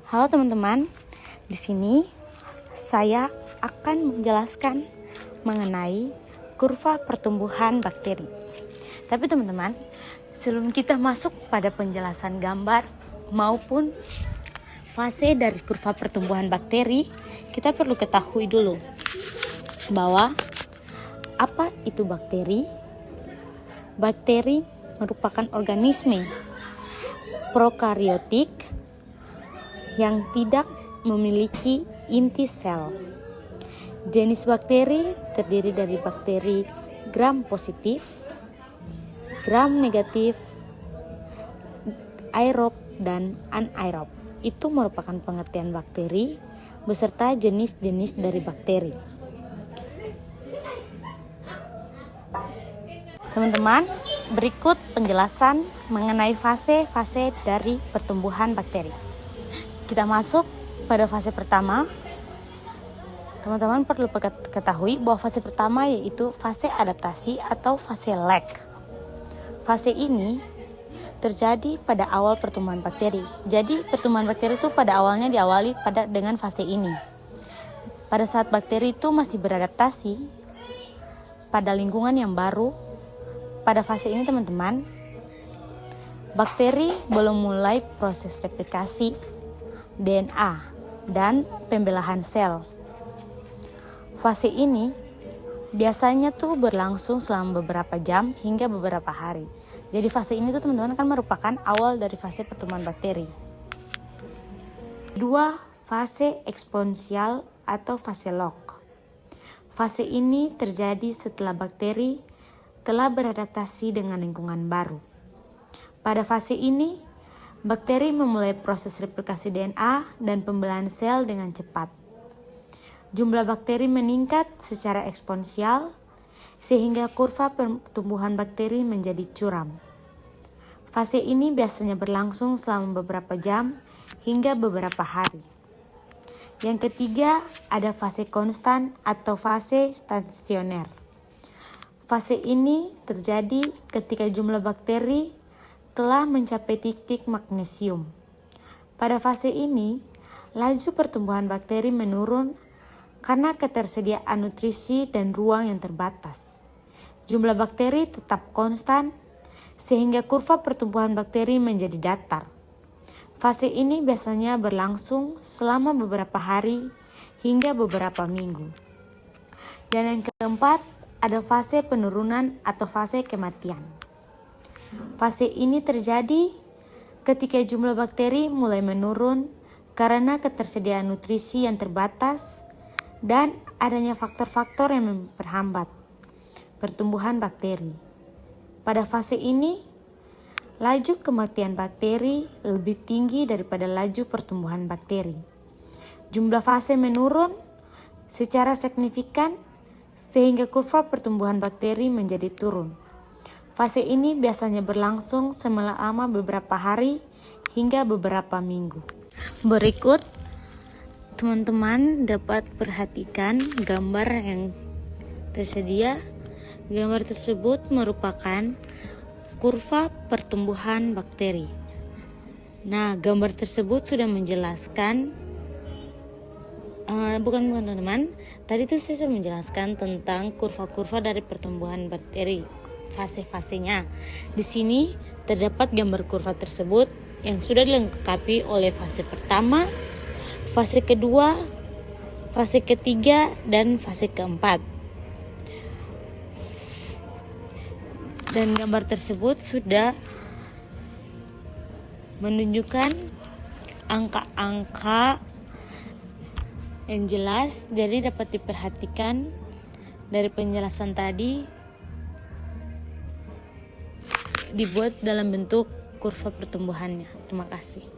Halo teman-teman, di sini saya akan menjelaskan mengenai kurva pertumbuhan bakteri. Tapi teman-teman, sebelum kita masuk pada penjelasan gambar maupun fase dari kurva pertumbuhan bakteri, kita perlu ketahui dulu bahwa apa itu bakteri? Bakteri merupakan organisme prokariotik yang tidak memiliki inti sel. Jenis bakteri terdiri dari bakteri gram positif, gram negatif, aerob, dan anaerob. Itu merupakan pengertian bakteri beserta jenis-jenis dari bakteri. Teman-teman, berikut penjelasan mengenai fase-fase dari pertumbuhan bakteri. Kita masuk pada fase pertama. Teman-teman perlu ketahui bahwa fase pertama yaitu fase adaptasi atau fase lag. Fase ini terjadi pada awal pertumbuhan bakteri. Jadi pertumbuhan bakteri itu pada awalnya diawali dengan fase ini. Pada saat bakteri itu masih beradaptasi pada lingkungan yang baru, pada fase ini teman-teman, bakteri belum mulai proses replikasi DNA dan pembelahan sel. Fase ini biasanya tuh berlangsung selama beberapa jam hingga beberapa hari. Jadi fase ini tuh teman-teman kan merupakan awal dari fase pertumbuhan bakteri. Kedua, fase eksponensial atau fase log. Fase ini terjadi setelah bakteri telah beradaptasi dengan lingkungan baru. Pada fase ini, bakteri memulai proses replikasi DNA dan pembelahan sel dengan cepat. Jumlah bakteri meningkat secara eksponensial sehingga kurva pertumbuhan bakteri menjadi curam. Fase ini biasanya berlangsung selama beberapa jam hingga beberapa hari. Yang ketiga, ada fase konstan atau fase stasioner. Fase ini terjadi ketika jumlah bakteri telah mencapai titik magnesium. Pada fase ini, laju pertumbuhan bakteri menurun karena ketersediaan nutrisi dan ruang yang terbatas. Jumlah bakteri tetap konstan sehingga kurva pertumbuhan bakteri menjadi datar. Fase ini biasanya berlangsung selama beberapa hari hingga beberapa minggu. Dan yang keempat, ada fase penurunan atau fase kematian. Fase ini terjadi ketika jumlah bakteri mulai menurun karena ketersediaan nutrisi yang terbatas dan adanya faktor-faktor yang memperhambat pertumbuhan bakteri. Pada fase ini, laju kematian bakteri lebih tinggi daripada laju pertumbuhan bakteri. Jumlah fase menurun secara signifikan sehingga kurva pertumbuhan bakteri menjadi turun. Fase ini biasanya berlangsung selama beberapa hari hingga beberapa minggu. Berikut teman-teman dapat perhatikan gambar yang tersedia. Gambar tersebut merupakan kurva pertumbuhan bakteri. Nah, gambar tersebut sudah menjelaskan bukan teman-teman. Tadi tuh saya sudah menjelaskan tentang kurva-kurva dari pertumbuhan bakteri, fase-fasenya. Di sini terdapat gambar kurva tersebut yang sudah dilengkapi oleh fase pertama, fase kedua, fase ketiga, dan fase keempat. Dan gambar tersebut sudah menunjukkan angka-angka yang jelas, jadi dapat diperhatikan dari penjelasan tadi dibuat dalam bentuk kurva pertumbuhannya. Terima kasih.